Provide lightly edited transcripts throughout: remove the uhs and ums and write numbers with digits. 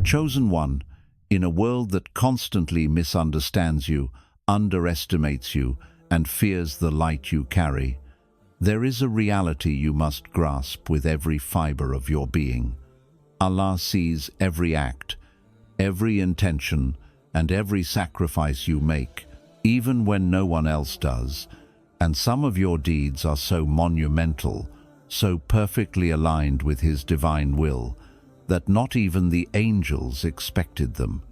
Chosen one, in a world that constantly misunderstands you, underestimates you, and fears the light you carry, there is a reality you must grasp with every fiber of your being. Allah sees every act, every intention, and every sacrifice you make, even when no one else does, and some of your deeds are so monumental, so perfectly aligned with His divine will, that not even the angels expected them.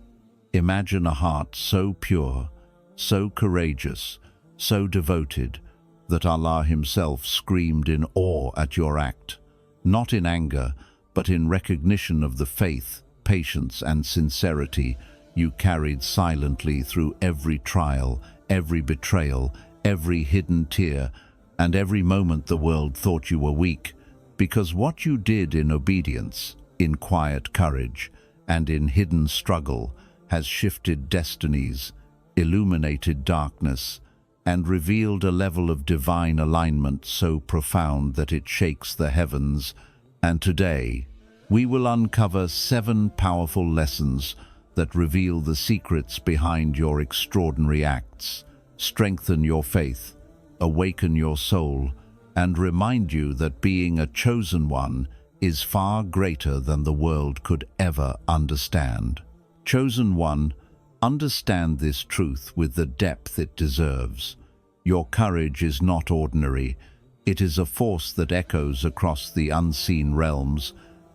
Imagine a heart so pure, so courageous, so devoted, that Allah Himself screamed in awe at your act, not in anger, but in recognition of the faith, patience, and sincerity you carried silently through every trial, every betrayal, every hidden tear, and every moment the world thought you were weak, because what you did in obedience, in quiet courage, and in hidden struggle has shifted destinies, illuminated darkness, and revealed a level of divine alignment so profound that it shakes the heavens. And today, we will uncover 7 powerful lessons that reveal the secrets behind your extraordinary acts, strengthen your faith, awaken your soul, and remind you that being a chosen one is far greater than the world could ever understand. Chosen one, understand this truth with the depth it deserves. Your courage is not ordinary. It is a force that echoes across the unseen realms,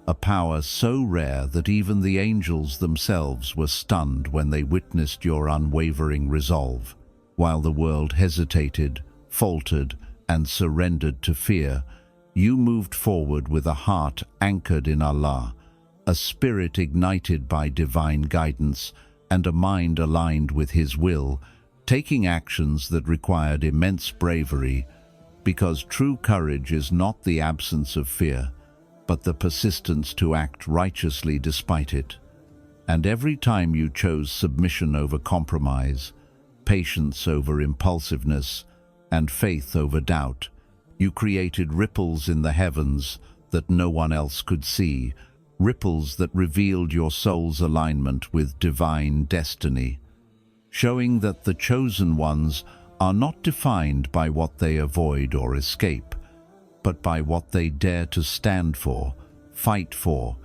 a power so rare that even the angels themselves were stunned when they witnessed your unwavering resolve. While the world hesitated, faltered, and surrendered to fear, you moved forward with a heart anchored in Allah, a spirit ignited by divine guidance, and a mind aligned with His will, taking actions that required immense bravery, because true courage is not the absence of fear, but the persistence to act righteously despite it. And every time you chose submission over compromise, patience over impulsiveness, and faith over doubt, you created ripples in the heavens that no one else could see, ripples that revealed your soul's alignment with divine destiny, showing that the chosen ones are not defined by what they avoid or escape, but by what they dare to stand for, fight for,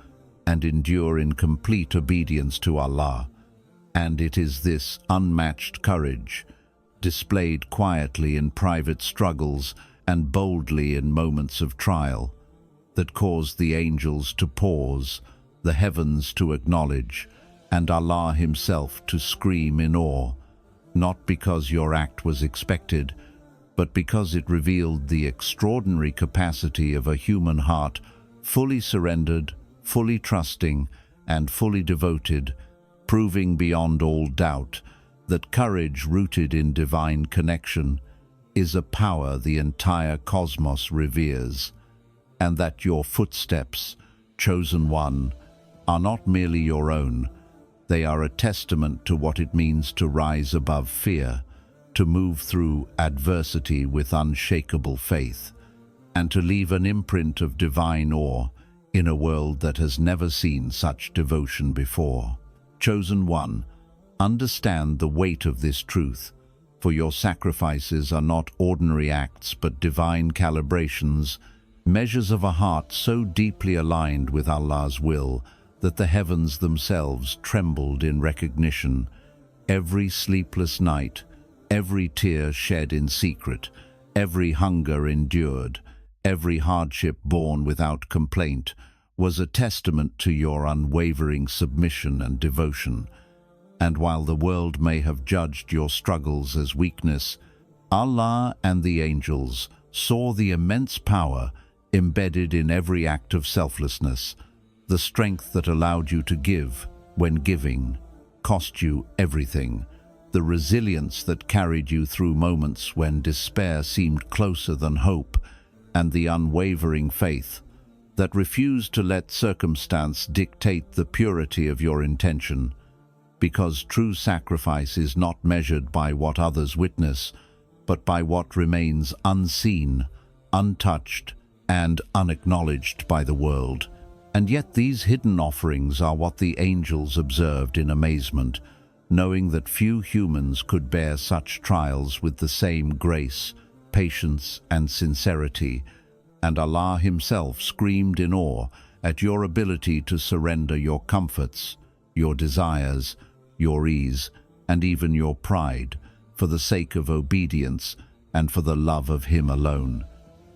and endure in complete obedience to Allah. And it is this unmatched courage, displayed quietly in private struggles and boldly in moments of trial, that caused the angels to pause, the heavens to acknowledge, and Allah Himself to scream in awe, not because your act was expected, but because it revealed the extraordinary capacity of a human heart, fully surrendered, fully trusting, and fully devoted, proving beyond all doubt that courage rooted in divine connection is a power the entire cosmos reveres, and that your footsteps, chosen one, are not merely your own. They are a testament to what it means to rise above fear, to move through adversity with unshakable faith, and to leave an imprint of divine awe in a world that has never seen such devotion before. Chosen one, understand the weight of this truth, for your sacrifices are not ordinary acts but divine calibrations, measures of a heart so deeply aligned with Allah's will that the heavens themselves trembled in recognition. Every sleepless night, every tear shed in secret, every hunger endured, every hardship borne without complaint was a testament to your unwavering submission and devotion. And while the world may have judged your struggles as weakness, Allah and the angels saw the immense power embedded in every act of selflessness, the strength that allowed you to give when giving cost you everything, the resilience that carried you through moments when despair seemed closer than hope, and the unwavering faith that refused to let circumstance dictate the purity of your intention, because true sacrifice is not measured by what others witness, but by what remains unseen, untouched, and unacknowledged by the world. And yet these hidden offerings are what the angels observed in amazement, knowing that few humans could bear such trials with the same grace, patience, and sincerity, and Allah Himself screamed in awe at your ability to surrender your comforts, your desires, your ease, and even your pride, for the sake of obedience and for the love of Him alone,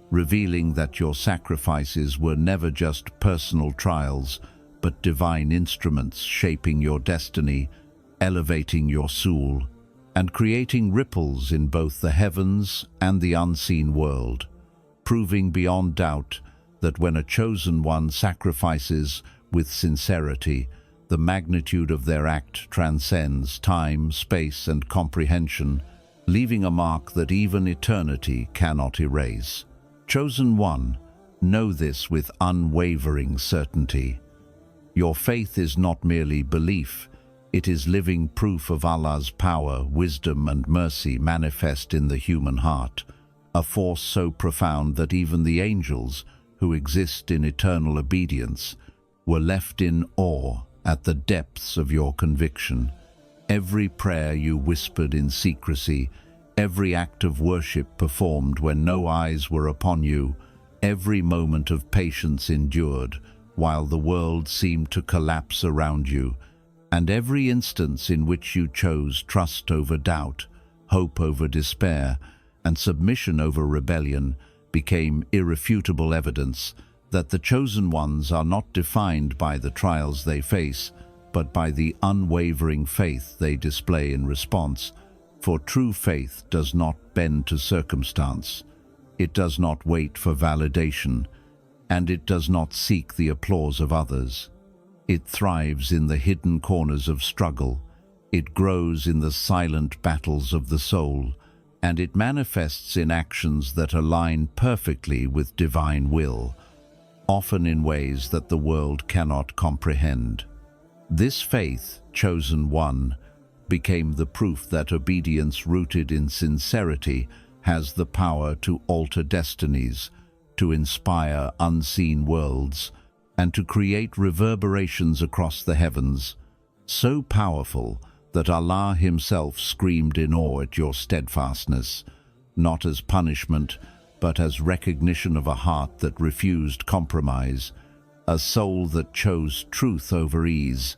revealing that your sacrifices were never just personal trials, but divine instruments shaping your destiny, elevating your soul, and creating ripples in both the heavens and the unseen world, proving beyond doubt that when a chosen one sacrifices with sincerity, the magnitude of their act transcends time, space, and comprehension, leaving a mark that even eternity cannot erase. Chosen one, know this with unwavering certainty. Your faith is not merely belief, it is living proof of Allah's power, wisdom, and mercy manifest in the human heart, a force so profound that even the angels, who exist in eternal obedience, were left in awe at the depths of your conviction. Every prayer you whispered in secrecy, every act of worship performed when no eyes were upon you, every moment of patience endured while the world seemed to collapse around you, and every instance in which you chose trust over doubt, hope over despair, and submission over rebellion became irrefutable evidence that the chosen ones are not defined by the trials they face, but by the unwavering faith they display in response. For true faith does not bend to circumstance, it does not wait for validation, and it does not seek the applause of others. It thrives in the hidden corners of struggle, it grows in the silent battles of the soul, and it manifests in actions that align perfectly with divine will, often in ways that the world cannot comprehend. This faith, chosen one, became the proof that obedience rooted in sincerity has the power to alter destinies, to inspire unseen worlds, and to create reverberations across the heavens, so powerful that Allah Himself screamed in awe at your steadfastness, not as punishment, but as recognition of a heart that refused compromise, a soul that chose truth over ease,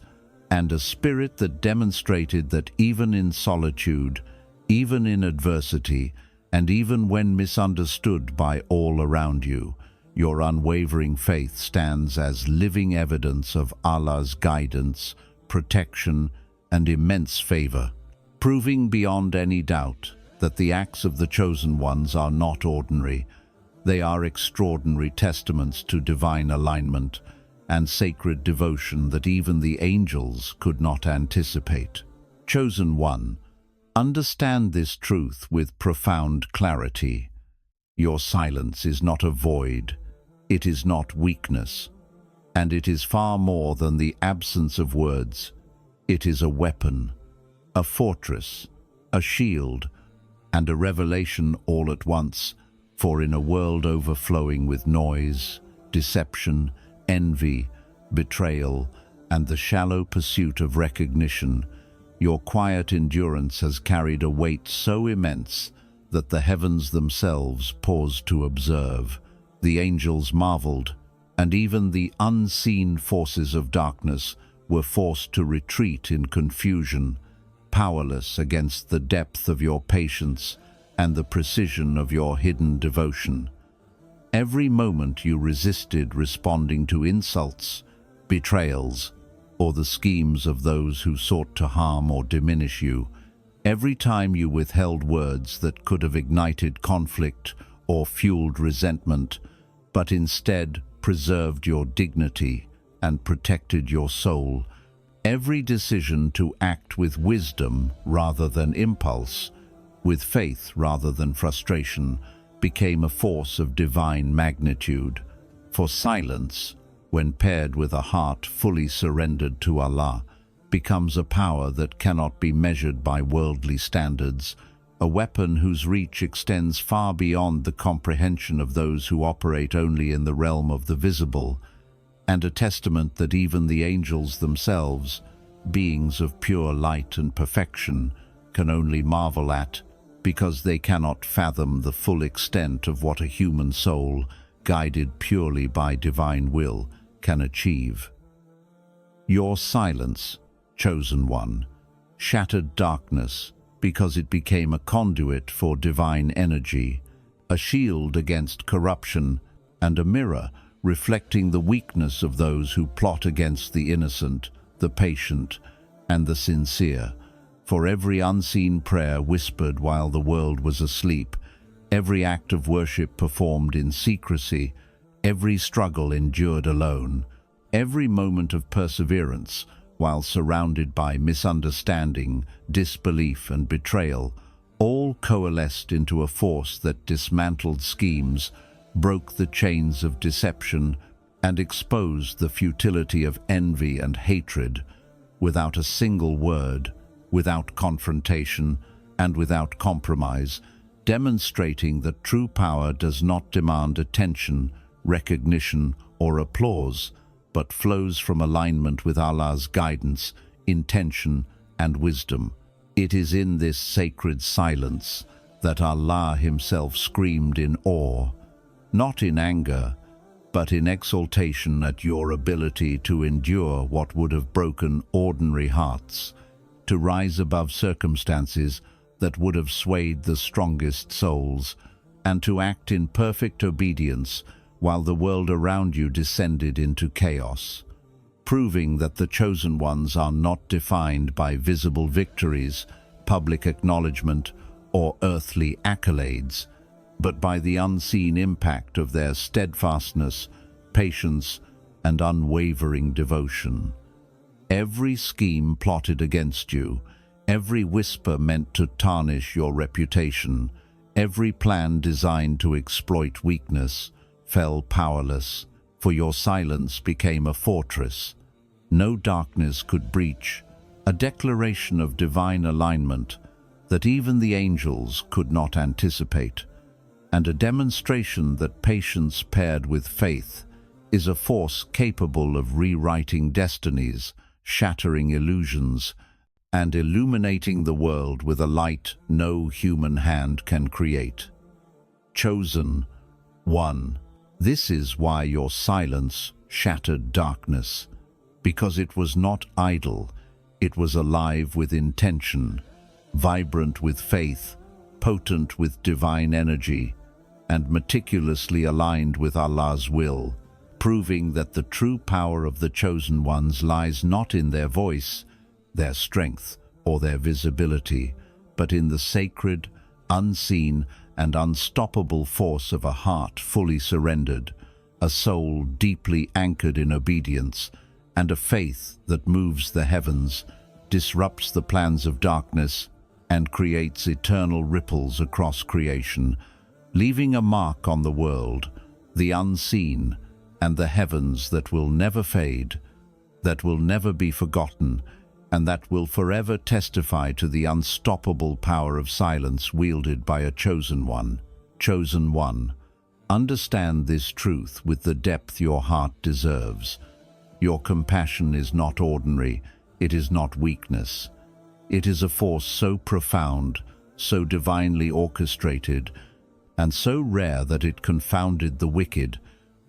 and a spirit that demonstrated that even in solitude, even in adversity, and even when misunderstood by all around you, your unwavering faith stands as living evidence of Allah's guidance, protection, and immense favor, proving beyond any doubt that the acts of the chosen ones are not ordinary. They are extraordinary testaments to divine alignment and sacred devotion that even the angels could not anticipate. Chosen one, understand this truth with profound clarity. Your silence is not a void, it is not weakness, and it is far more than the absence of words. It is a weapon, a fortress, a shield, and a revelation all at once, for in a world overflowing with noise, deception, envy, betrayal, and the shallow pursuit of recognition, your quiet endurance has carried a weight so immense that the heavens themselves paused to observe. The angels marveled, and even the unseen forces of darkness were forced to retreat in confusion, powerless against the depth of your patience and the precision of your hidden devotion. Every moment you resisted responding to insults, betrayals, or the schemes of those who sought to harm or diminish you, every time you withheld words that could have ignited conflict or fueled resentment, but instead preserved your dignity and protected your soul, every decision to act with wisdom rather than impulse, with faith rather than frustration, became a force of divine magnitude. For silence, when paired with a heart fully surrendered to Allah, becomes a power that cannot be measured by worldly standards, a weapon whose reach extends far beyond the comprehension of those who operate only in the realm of the visible. and a testament that even the angels themselves, beings of pure light and perfection, can only marvel at, because they cannot fathom the full extent of what a human soul, guided purely by divine will, can achieve. Your silence, chosen one, shattered darkness because it became a conduit for divine energy, a shield against corruption, and a mirror reflecting the weakness of those who plot against the innocent, the patient, and the sincere. For every unseen prayer whispered while the world was asleep, every act of worship performed in secrecy, every struggle endured alone, every moment of perseverance, while surrounded by misunderstanding, disbelief, and betrayal, all coalesced into a force that dismantled schemes, broke the chains of deception, and exposed the futility of envy and hatred. Without a single word, without confrontation, and without compromise, demonstrating that true power does not demand attention, recognition, or applause, but flows from alignment with Allah's guidance, intention, and wisdom. It is in this sacred silence that Allah Himself screamed in awe, not in anger, but in exultation at your ability to endure what would have broken ordinary hearts, to rise above circumstances that would have swayed the strongest souls, and to act in perfect obedience while the world around you descended into chaos, proving that the chosen ones are not defined by visible victories, public acknowledgement, or earthly accolades, but by the unseen impact of their steadfastness, patience, and unwavering devotion. Every scheme plotted against you, every whisper meant to tarnish your reputation, every plan designed to exploit weakness, fell powerless, for your silence became a fortress. No darkness could breach, a declaration of divine alignment that even the angels could not anticipate, and a demonstration that patience paired with faith is a force capable of rewriting destinies, shattering illusions, and illuminating the world with a light no human hand can create. Chosen one. This is why your silence shattered darkness, because it was not idle, it was alive with intention, vibrant with faith, potent with divine energy, and meticulously aligned with Allah's will, proving that the true power of the chosen ones lies not in their voice, their strength, or their visibility, but in the sacred, unseen, and unstoppable force of a heart fully surrendered, a soul deeply anchored in obedience, and a faith that moves the heavens, disrupts the plans of darkness, and creates eternal ripples across creation, leaving a mark on the world, the unseen, and the heavens that will never fade, that will never be forgotten, and that will forever testify to the unstoppable power of silence wielded by a chosen one. Chosen one, understand this truth with the depth your heart deserves. Your compassion is not ordinary, it is not weakness. It is a force so profound, so divinely orchestrated, and so rare that it confounded the wicked,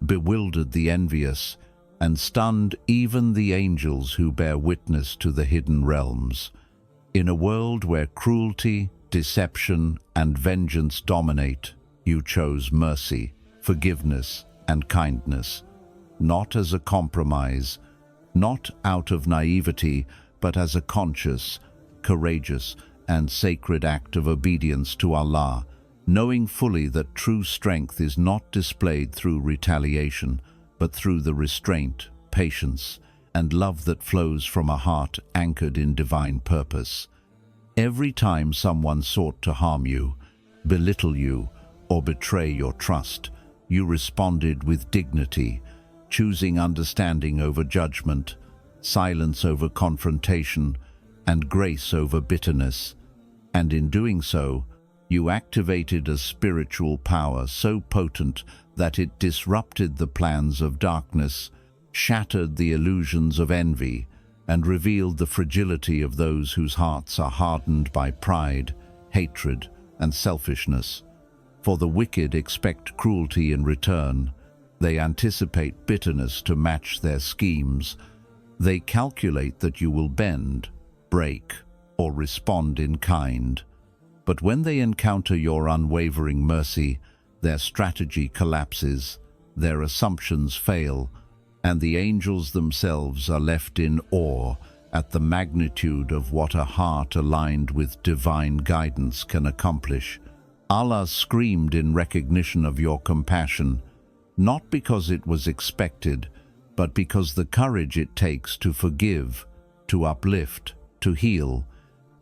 bewildered the envious, and stunned even the angels who bear witness to the hidden realms. In a world where cruelty, deception, and vengeance dominate, you chose mercy, forgiveness, and kindness, not as a compromise, not out of naivety, but as a conscious, courageous, and sacred act of obedience to Allah, knowing fully that true strength is not displayed through retaliation, but through the restraint, patience, and love that flows from a heart anchored in divine purpose. Every time someone sought to harm you, belittle you, or betray your trust, you responded with dignity, choosing understanding over judgment, silence over confrontation, and grace over bitterness. And in doing so, you activated a spiritual power so potent that it disrupted the plans of darkness, shattered the illusions of envy, and revealed the fragility of those whose hearts are hardened by pride, hatred, and selfishness. For the wicked expect cruelty in return. They anticipate bitterness to match their schemes. They calculate that you will bend, break, or respond in kind. But when they encounter your unwavering mercy, their strategy collapses, their assumptions fail, and the angels themselves are left in awe at the magnitude of what a heart aligned with divine guidance can accomplish. Allah screamed in recognition of your compassion, not because it was expected, but because the courage it takes to forgive, to uplift, to heal,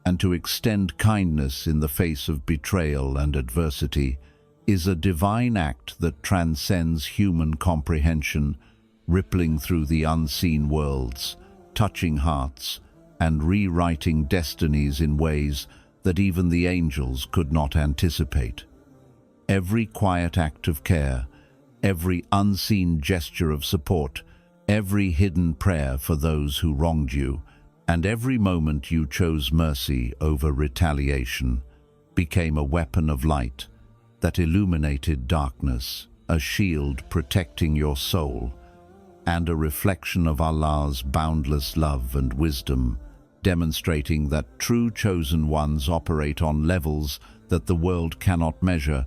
and to extend kindness in the face of betrayal and adversity is a divine act that transcends human comprehension, rippling through the unseen worlds, touching hearts, and rewriting destinies in ways that even the angels could not anticipate. Every quiet act of care, every unseen gesture of support, every hidden prayer for those who wronged you, and every moment you chose mercy over retaliation became a weapon of light that illuminated darkness, a shield protecting your soul, and a reflection of Allah's boundless love and wisdom, demonstrating that true chosen ones operate on levels that the world cannot measure,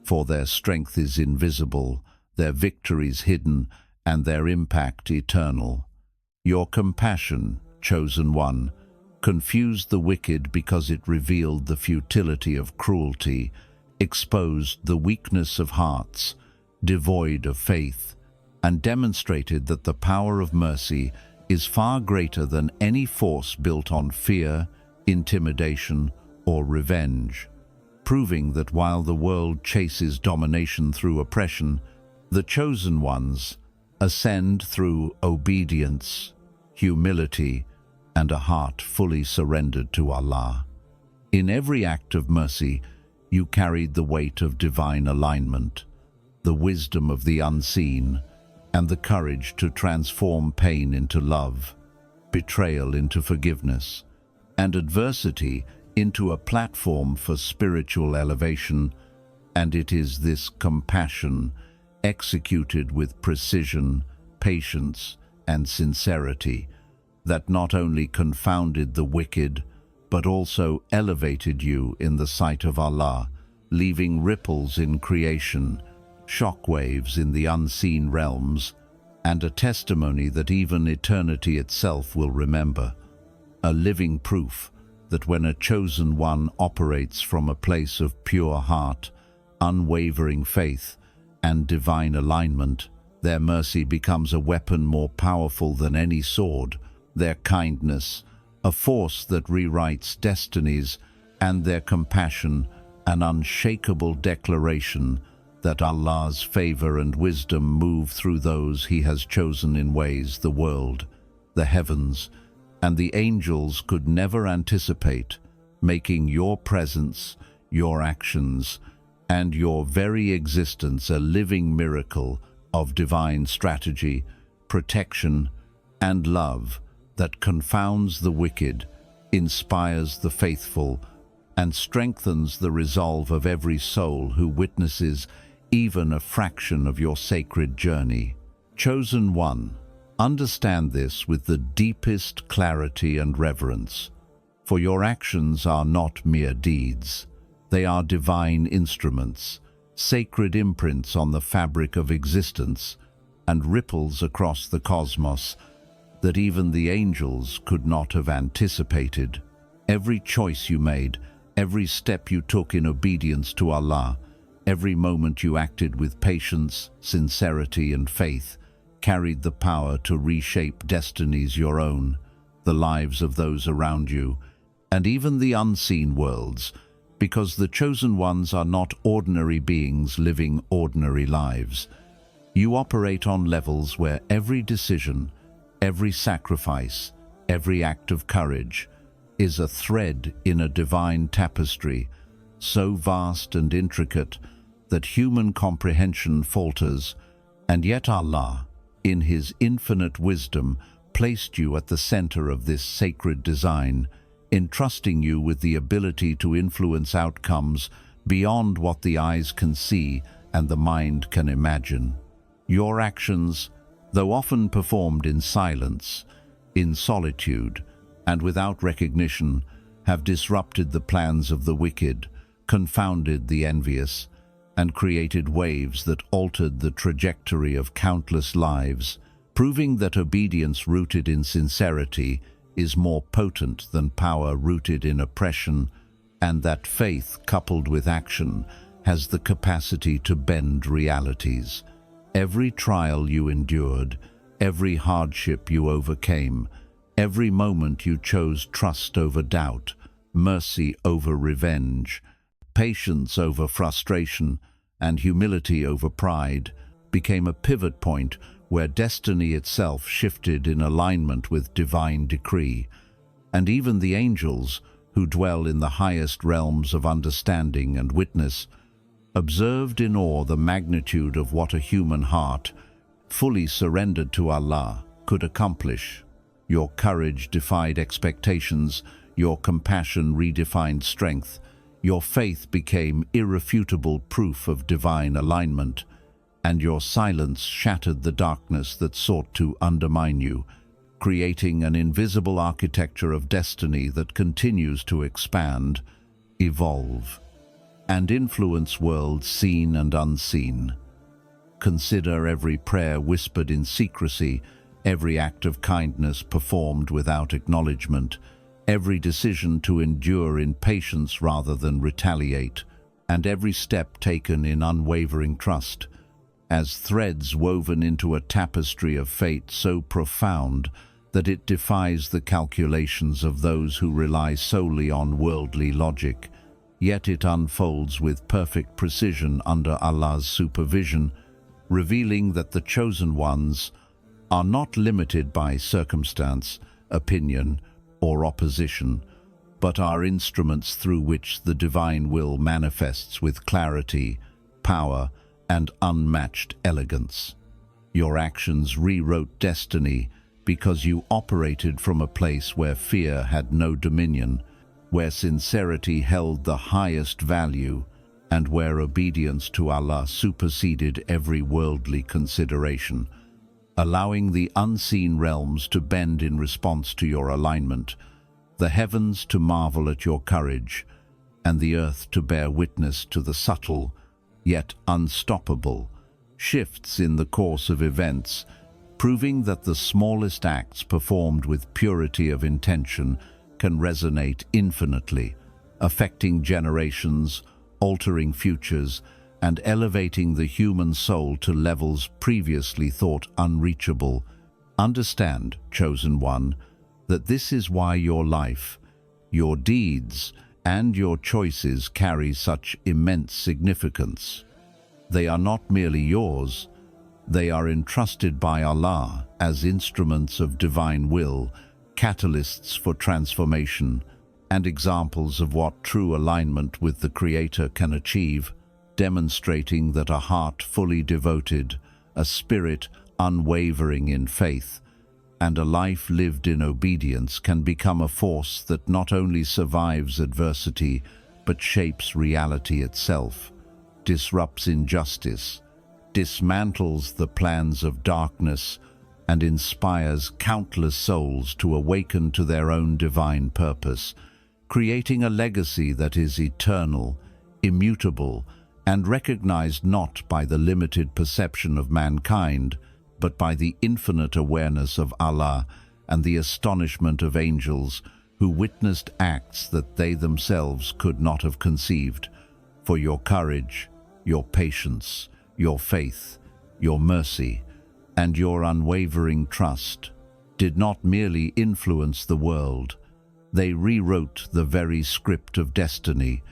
for their strength is invisible, their victories hidden, and their impact eternal. Your compassion, chosen one, confused the wicked because it revealed the futility of cruelty, exposed the weakness of hearts, devoid of faith, and demonstrated that the power of mercy is far greater than any force built on fear, intimidation, or revenge, proving that while the world chases domination through oppression, the chosen ones ascend through obedience, humility, and a heart fully surrendered to Allah. In every act of mercy, you carried the weight of divine alignment, the wisdom of the unseen, and the courage to transform pain into love, betrayal into forgiveness, and adversity into a platform for spiritual elevation. And it is this compassion, executed with precision, patience, and sincerity, that not only confounded the wicked, but also elevated you in the sight of Allah, leaving ripples in creation, shockwaves in the unseen realms, and a testimony that even eternity itself will remember, a living proof that when a chosen one operates from a place of pure heart, unwavering faith, and divine alignment, their mercy becomes a weapon more powerful than any sword, their kindness, a force that rewrites destinies, and their compassion, an unshakable declaration that Allah's favor and wisdom move through those He has chosen in ways the world, the heavens, and the angels could never anticipate, making your presence, your actions, and your very existence a living miracle of divine strategy, protection, and love that confounds the wicked, inspires the faithful, and strengthens the resolve of every soul who witnesses even a fraction of your sacred journey. Chosen one, understand this with the deepest clarity and reverence, for your actions are not mere deeds. They are divine instruments, sacred imprints on the fabric of existence, and ripples across the cosmos that even the angels could not have anticipated. Every choice you made, every step you took in obedience to Allah, every moment you acted with patience, sincerity, and faith, carried the power to reshape destinies your own, the lives of those around you, and even the unseen worlds, because the chosen ones are not ordinary beings living ordinary lives. You operate on levels where every decision, every sacrifice, every act of courage is a thread in a divine tapestry, so vast and intricate that human comprehension falters, and yet Allah, in His infinite wisdom, placed you at the center of this sacred design, entrusting you with the ability to influence outcomes beyond what the eyes can see and the mind can imagine. Your actions, though often performed in silence, in solitude, and without recognition, have disrupted the plans of the wicked, confounded the envious, and created waves that altered the trajectory of countless lives, proving that obedience rooted in sincerity is more potent than power rooted in oppression, and that faith coupled with action has the capacity to bend realities. Every trial you endured, every hardship you overcame, every moment you chose trust over doubt, mercy over revenge, patience over frustration, and humility over pride, became a pivot point where destiny itself shifted in alignment with divine decree. And even the angels, who dwell in the highest realms of understanding and witness, observed in awe the magnitude of what a human heart, fully surrendered to Allah, could accomplish. Your courage defied expectations, your compassion redefined strength, your faith became irrefutable proof of divine alignment, and your silence shattered the darkness that sought to undermine you, creating an invisible architecture of destiny that continues to expand, evolve, and influence worlds seen and unseen. Consider every prayer whispered in secrecy, every act of kindness performed without acknowledgement, every decision to endure in patience rather than retaliate, and every step taken in unwavering trust, as threads woven into a tapestry of fate so profound that it defies the calculations of those who rely solely on worldly logic. Yet it unfolds with perfect precision under Allah's supervision, revealing that the chosen ones are not limited by circumstance, opinion, or opposition, but are instruments through which the divine will manifests with clarity, power, and unmatched elegance. Your actions rewrote destiny because you operated from a place where fear had no dominion, where sincerity held the highest value, and where obedience to Allah superseded every worldly consideration, allowing the unseen realms to bend in response to your alignment, the heavens to marvel at your courage, and the earth to bear witness to the subtle, yet unstoppable, shifts in the course of events, proving that the smallest acts performed with purity of intention can resonate infinitely, affecting generations, altering futures, and elevating the human soul to levels previously thought unreachable. Understand, chosen one, that this is why your life, your deeds, and your choices carry such immense significance. They are not merely yours, they are entrusted by Allah as instruments of divine will, catalysts for transformation, and examples of what true alignment with the Creator can achieve, demonstrating that a heart fully devoted, a spirit unwavering in faith, and a life lived in obedience can become a force that not only survives adversity but shapes reality itself, disrupts injustice, dismantles the plans of darkness, and inspires countless souls to awaken to their own divine purpose, creating a legacy that is eternal, immutable, and recognized not by the limited perception of mankind, but by the infinite awareness of Allah and the astonishment of angels who witnessed acts that they themselves could not have conceived. For your courage, your patience, your faith, your mercy, and your unwavering trust did not merely influence the world, they rewrote the very script of destiny,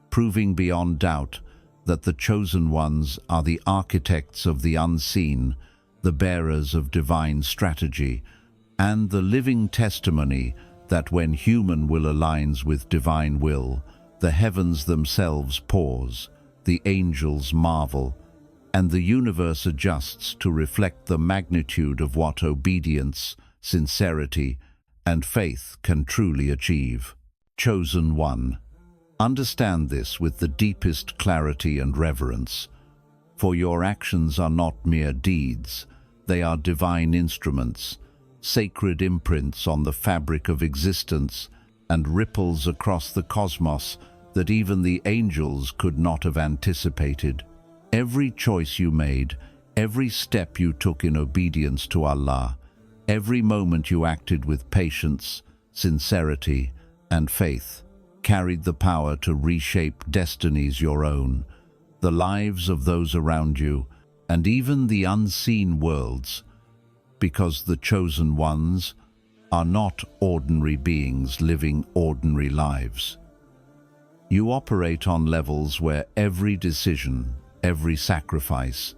proving beyond doubt that the chosen ones are the architects of the unseen, the bearers of divine strategy, and the living testimony that when human will aligns with divine will, the heavens themselves pause, the angels marvel, and the universe adjusts to reflect the magnitude of what obedience, sincerity, and faith can truly achieve. Chosen one. Understand this with the deepest clarity and reverence, for your actions are not mere deeds, they are divine instruments, sacred imprints on the fabric of existence and ripples across the cosmos that even the angels could not have anticipated. Every choice you made, every step you took in obedience to Allah, every moment you acted with patience, sincerity, and faith, carried the power to reshape destinies your own, the lives of those around you, and even the unseen worlds, because the chosen ones are not ordinary beings living ordinary lives. You operate on levels where every decision, every sacrifice,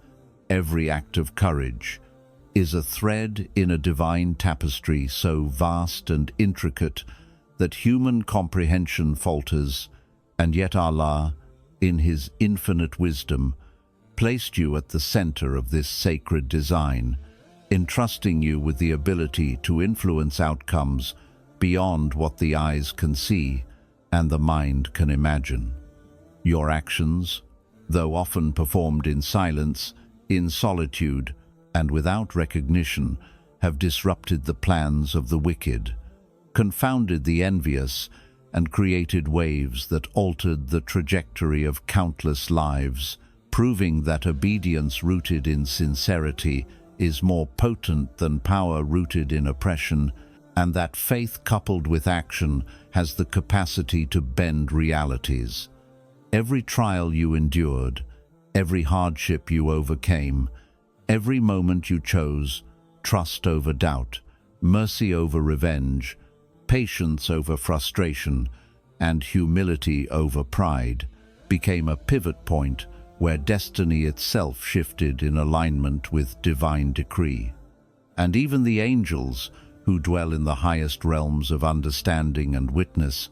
every act of courage is a thread in a divine tapestry so vast and intricate that human comprehension falters, and yet Allah, in His infinite wisdom, placed you at the center of this sacred design, entrusting you with the ability to influence outcomes beyond what the eyes can see and the mind can imagine. Your actions, though often performed in silence, in solitude, and without recognition, have disrupted the plans of the wicked, confounded the envious, and created waves that altered the trajectory of countless lives, proving that obedience rooted in sincerity is more potent than power rooted in oppression, and that faith coupled with action has the capacity to bend realities. Every trial you endured, every hardship you overcame, every moment you chose trust over doubt, mercy over revenge, patience over frustration, and humility over pride, became a pivot point where destiny itself shifted in alignment with divine decree. And even the angels, who dwell in the highest realms of understanding and witness,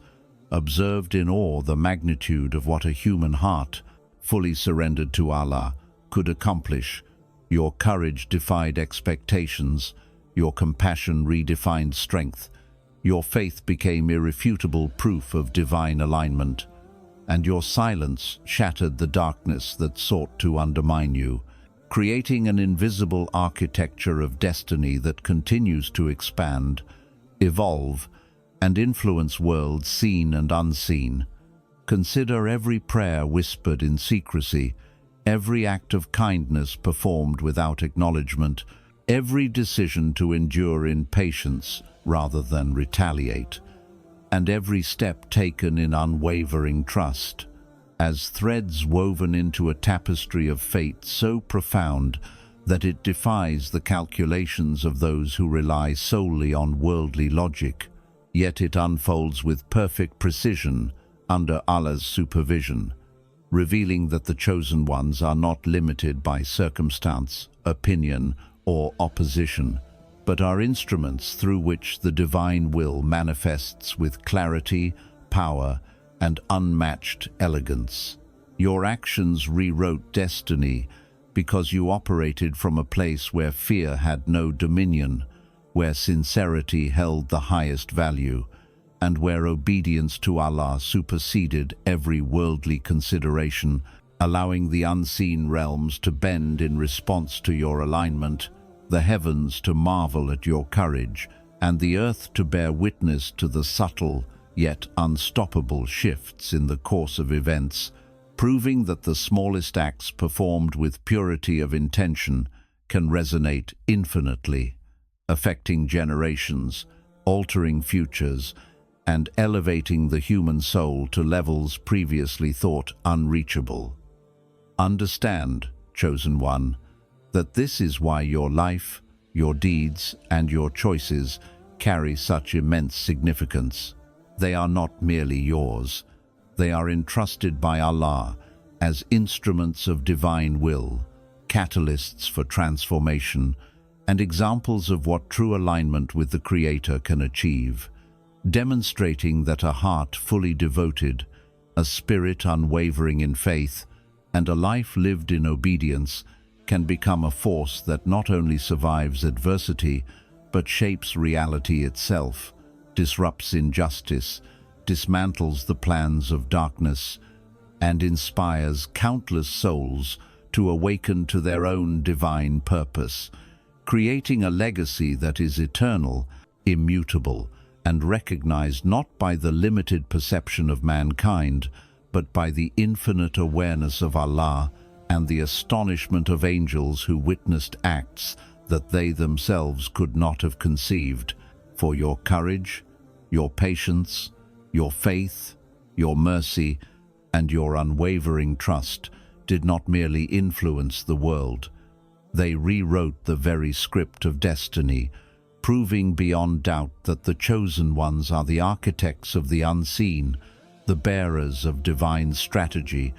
observed in awe the magnitude of what a human heart, fully surrendered to Allah, could accomplish. Your courage defied expectations, your compassion redefined strength, your faith became irrefutable proof of divine alignment, and your silence shattered the darkness that sought to undermine you, creating an invisible architecture of destiny that continues to expand, evolve, and influence worlds seen and unseen. Consider every prayer whispered in secrecy, every act of kindness performed without acknowledgement, every decision to endure in patience rather than retaliate, and every step taken in unwavering trust, as threads woven into a tapestry of fate so profound that it defies the calculations of those who rely solely on worldly logic, yet it unfolds with perfect precision under Allah's supervision, revealing that the chosen ones are not limited by circumstance, opinion, or opposition, but are instruments through which the divine will manifests with clarity, power, and unmatched elegance. Your actions rewrote destiny because you operated from a place where fear had no dominion, where sincerity held the highest value, and where obedience to Allah superseded every worldly consideration, allowing the unseen realms to bend in response to your alignment, the heavens to marvel at your courage, and the earth to bear witness to the subtle yet unstoppable shifts in the course of events, proving that the smallest acts performed with purity of intention can resonate infinitely, affecting generations, altering futures, and elevating the human soul to levels previously thought unreachable. Understand, chosen one, that this is why your life, your deeds, and your choices carry such immense significance. They are not merely yours. They are entrusted by Allah as instruments of divine will, catalysts for transformation, and examples of what true alignment with the Creator can achieve, demonstrating that a heart fully devoted, a spirit unwavering in faith, and a life lived in obedience can become a force that not only survives adversity, but shapes reality itself, disrupts injustice, dismantles the plans of darkness, and inspires countless souls to awaken to their own divine purpose, creating a legacy that is eternal, immutable, and recognized not by the limited perception of mankind, but by the infinite awareness of Allah and the astonishment of angels who witnessed acts that they themselves could not have conceived. For your courage, your patience, your faith, your mercy, and your unwavering trust did not merely influence the world. They rewrote the very script of destiny, proving beyond doubt that the chosen ones are the architects of the unseen, the bearers of divine strategy,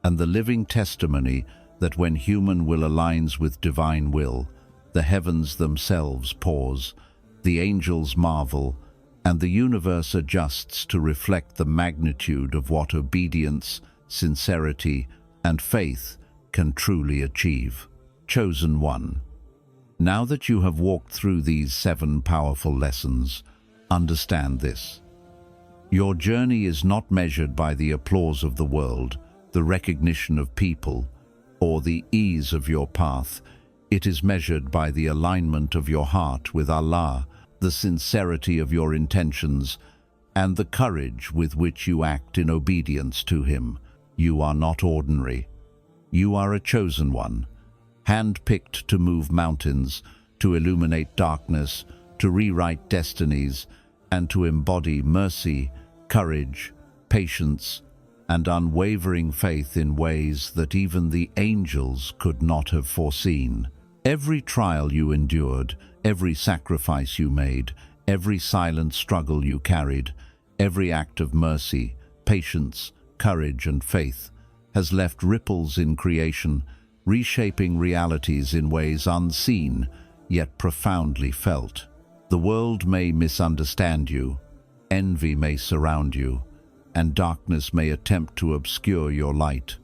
and the living testimony that when human will aligns with divine will, the heavens themselves pause, the angels marvel, and the universe adjusts to reflect the magnitude of what obedience, sincerity, and faith can truly achieve. Chosen one. Now that you have walked through these 7 powerful lessons, understand this. Your journey is not measured by the applause of the world, the recognition of people, or the ease of your path. It is measured by the alignment of your heart with Allah, the sincerity of your intentions, and the courage with which you act in obedience to Him. You are not ordinary. You are a chosen one, hand-picked to move mountains, to illuminate darkness, to rewrite destinies, and to embody mercy, courage, patience, and unwavering faith in ways that even the angels could not have foreseen. Every trial you endured, every sacrifice you made, every silent struggle you carried, every act of mercy, patience, courage, and faith has left ripples in creation, reshaping realities in ways unseen, yet profoundly felt. The world may misunderstand you, envy may surround you, and darkness may attempt to obscure your light,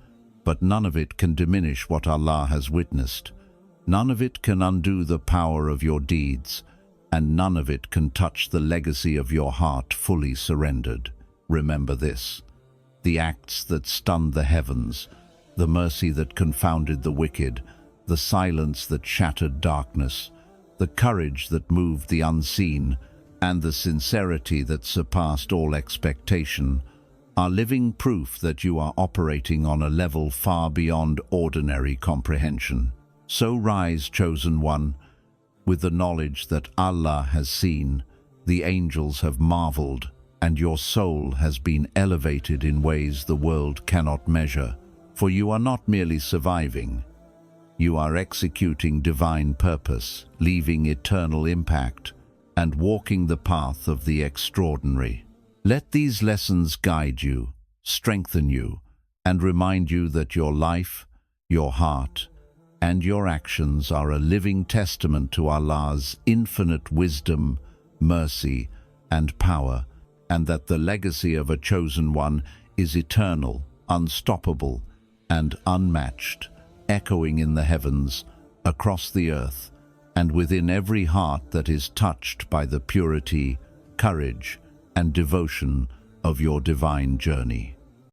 but none of it can diminish what Allah has witnessed. None of it can undo the power of your deeds, and none of it can touch the legacy of your heart fully surrendered. Remember this: the acts that stunned the heavens, the mercy that confounded the wicked, the silence that shattered darkness, the courage that moved the unseen, and the sincerity that surpassed all expectation, are living proof that you are operating on a level far beyond ordinary comprehension. So rise, chosen one, with the knowledge that Allah has seen, the angels have marveled, and your soul has been elevated in ways the world cannot measure. For you are not merely surviving, you are executing divine purpose, leaving eternal impact, and walking the path of the extraordinary. Let these lessons guide you, strengthen you, and remind you that your life, your heart, and your actions are a living testament to Allah's infinite wisdom, mercy, and power, and that the legacy of a chosen one is eternal, unstoppable, and unmatched, echoing in the heavens, across the earth, and within every heart that is touched by the purity, courage, and devotion of your divine journey.